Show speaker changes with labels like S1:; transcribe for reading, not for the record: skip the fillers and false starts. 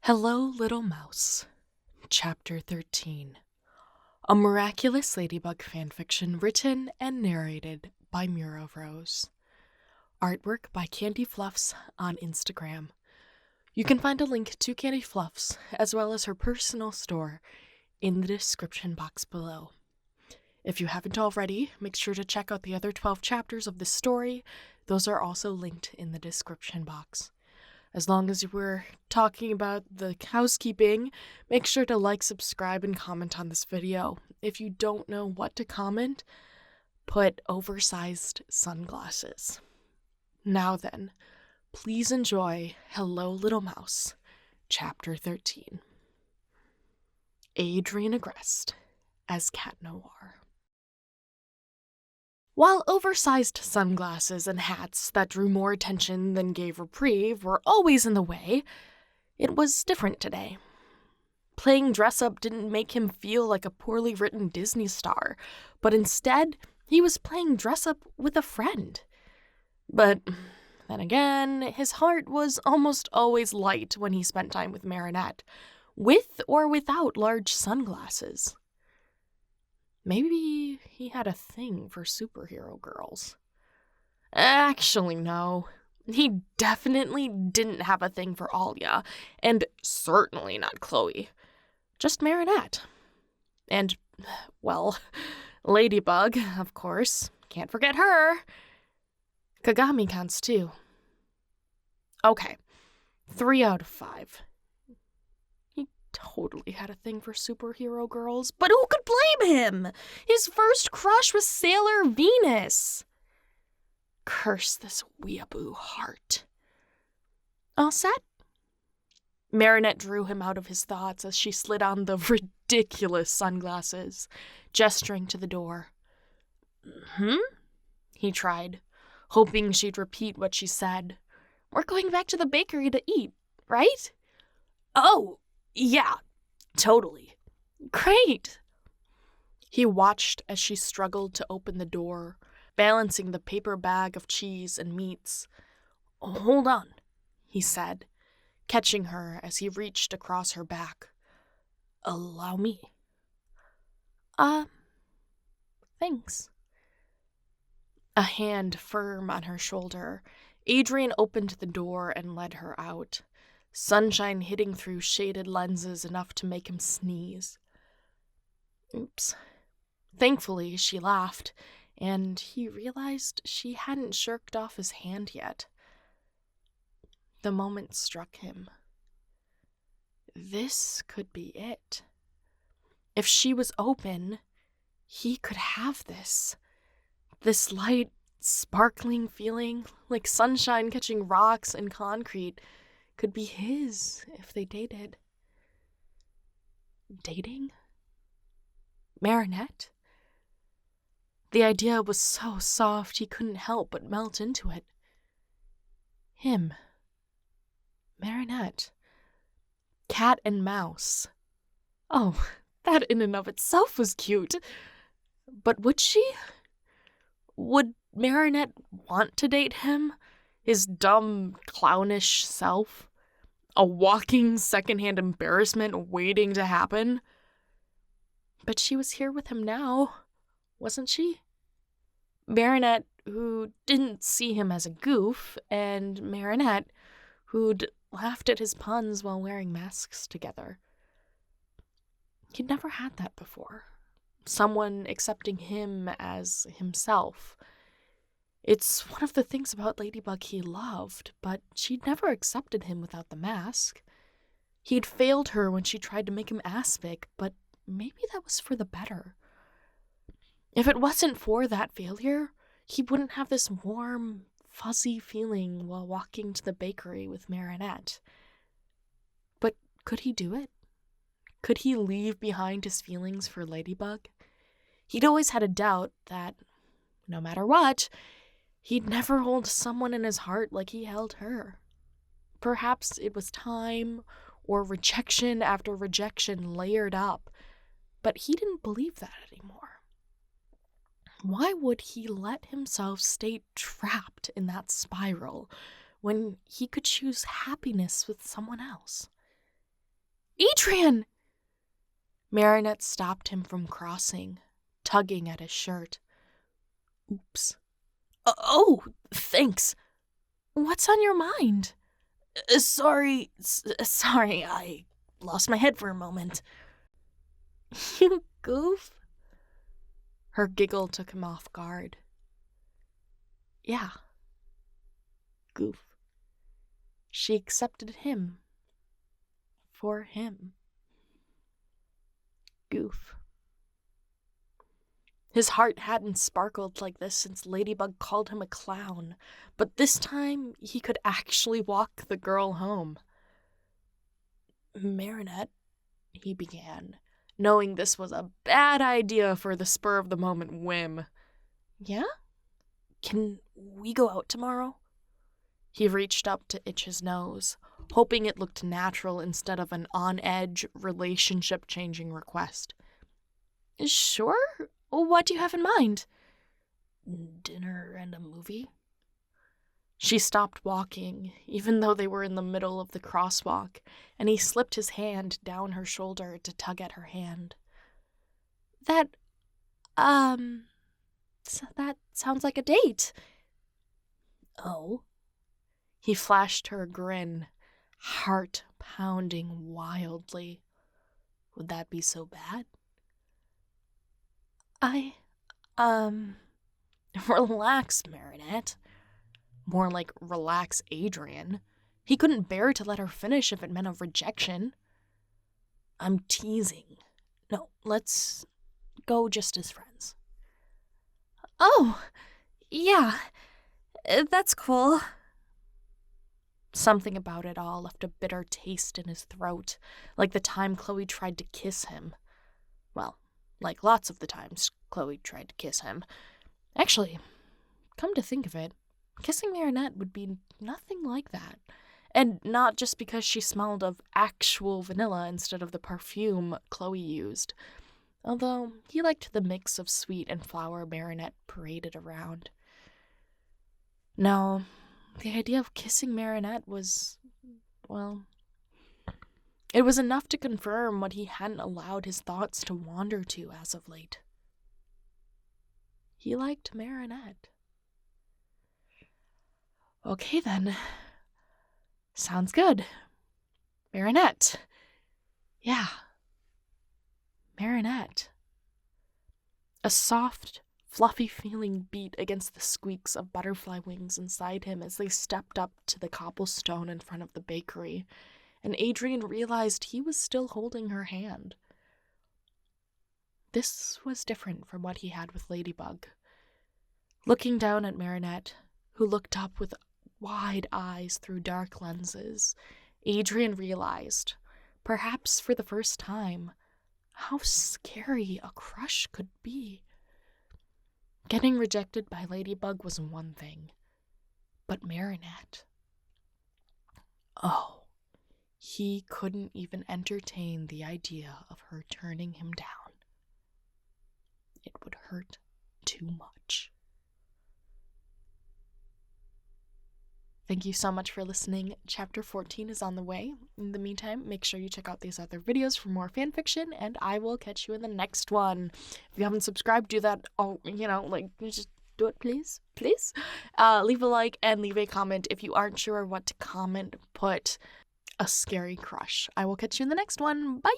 S1: Hello, Little Mouse, Chapter 13. A Miraculous Ladybug Fanfiction written and narrated by Mira. Artwork by CandyFluffs on Instagram. You can find a link to CandyFluffs, as well as her personal store, in the description box below. If you haven't already, make sure to check out the other 12 chapters of this story. Those are also linked in the description box. As long as we're talking about the housekeeping, make sure to like, subscribe, and comment on this video. If you don't know what to comment, put oversized sunglasses. Now then, please enjoy Hello, Little Mouse, Chapter 13. Adrien Agreste as Cat Noir. While oversized sunglasses and hats that drew more attention than gave reprieve were always in the way, it was different today. Playing dress-up didn't make him feel like a poorly written Disney star, but instead, he was playing dress-up with a friend. But then again, his heart was almost always light when he spent time with Marinette, with or without large sunglasses. Maybe he had a thing for superhero girls. Actually, no. He definitely didn't have a thing for Alia, and certainly not Chloe. Just Marinette. And, well, Ladybug, of course. Can't forget her. Kagami counts too. Okay, 3 out of 5. Totally had a thing for superhero girls, but who could blame him? His first crush was Sailor Venus. Curse this weeaboo heart. All set? Marinette drew him out of his thoughts as she slid on the ridiculous sunglasses, gesturing to the door. He tried, hoping she'd repeat what she said. We're going back to the bakery to eat, right? Oh, yeah, totally. Great! He watched as she struggled to open the door, balancing the paper bag of cheese and meats. Hold on, he said, catching her as he reached across her back. Allow me. Thanks. A hand firm on her shoulder, Adrien opened the door and led her out. Sunshine hitting through shaded lenses enough to make him sneeze. Oops. Thankfully, she laughed, and he realized she hadn't shirked off his hand yet. The moment struck him. This could be it. If she was open, he could have this. This light, sparkling feeling, like sunshine catching rocks and concrete, could be his if they dated. Dating? Marinette? The idea was so soft he couldn't help but melt into it. Him. Marinette. Cat and mouse. Oh, that in and of itself was cute. But would she? Would Marinette want to date him? His dumb, clownish self? A walking secondhand embarrassment waiting to happen? But she was here with him now, wasn't she? Marinette, who didn't see him as a goof, and Marinette, who'd laughed at his puns while wearing masks together. He'd never had that before. Someone accepting him as himself. It's one of the things about Ladybug he loved, but she'd never accepted him without the mask. He'd failed her when she tried to make him aspic, but maybe that was for the better. If it wasn't for that failure, he wouldn't have this warm, fuzzy feeling while walking to the bakery with Marinette. But could he do it? Could he leave behind his feelings for Ladybug? He'd always had a doubt that, no matter what, he'd never hold someone in his heart like he held her. Perhaps it was time, or rejection after rejection layered up, but he didn't believe that anymore. Why would he let himself stay trapped in that spiral when he could choose happiness with someone else? Adrien! Marinette stopped him from crossing, tugging at his shirt. Oops. Oh, thanks. What's on your mind? Sorry, I lost my head for a moment. You goof. Her giggle took him off guard. Yeah. Goof. She accepted him. For him. Goof. His heart hadn't sparkled like this since Ladybug called him a clown, but this time he could actually walk the girl home. Marinette, he began, knowing this was a bad idea for the spur-of-the-moment whim. Yeah? Can we go out tomorrow? He reached up to itch his nose, hoping it looked natural instead of an on-edge, relationship-changing request. Sure? What do you have in mind? Dinner and a movie? She stopped walking, even though they were in the middle of the crosswalk, and he slipped his hand down her shoulder to tug at her hand. That sounds like a date. Oh? He flashed her a grin, heart pounding wildly. Would that be so bad? Relax, Marinette. More like relax, Adrien. He couldn't bear to let her finish if it meant a rejection. I'm teasing. No, let's go just as friends. Oh, yeah, that's cool. Something about it all left a bitter taste in his throat, like the time Chloe tried to kiss him. Well, like lots of the times Chloe tried to kiss him. Actually, come to think of it, kissing Marinette would be nothing like that. And not just because she smelled of actual vanilla instead of the perfume Chloe used. Although he liked the mix of sweet and flower Marinette paraded around. No, the idea of kissing Marinette was, well, it was enough to confirm what he hadn't allowed his thoughts to wander to as of late. He liked Marinette. Okay then. Sounds good. Marinette. Yeah. Marinette. A soft, fluffy feeling beat against the squeaks of butterfly wings inside him as they stepped up to the cobblestone in front of the bakery, and Adrien realized he was still holding her hand. This was different from what he had with Ladybug. Looking down at Marinette, who looked up with wide eyes through dark lenses, Adrien realized, perhaps for the first time, how scary a crush could be. Getting rejected by Ladybug was one thing, but Marinette... Oh, he couldn't even entertain the idea of her turning him down. It would hurt too much. Thank you so much for listening. Chapter 14 is on the way. In the meantime, make sure you check out these other videos for more fanfiction, and I will catch you in the next one. If you haven't subscribed, do that. Oh, just do it, please. Please. Leave a like and leave a comment. If you aren't sure what to comment, put a scary crush. I will catch you in the next one. Bye!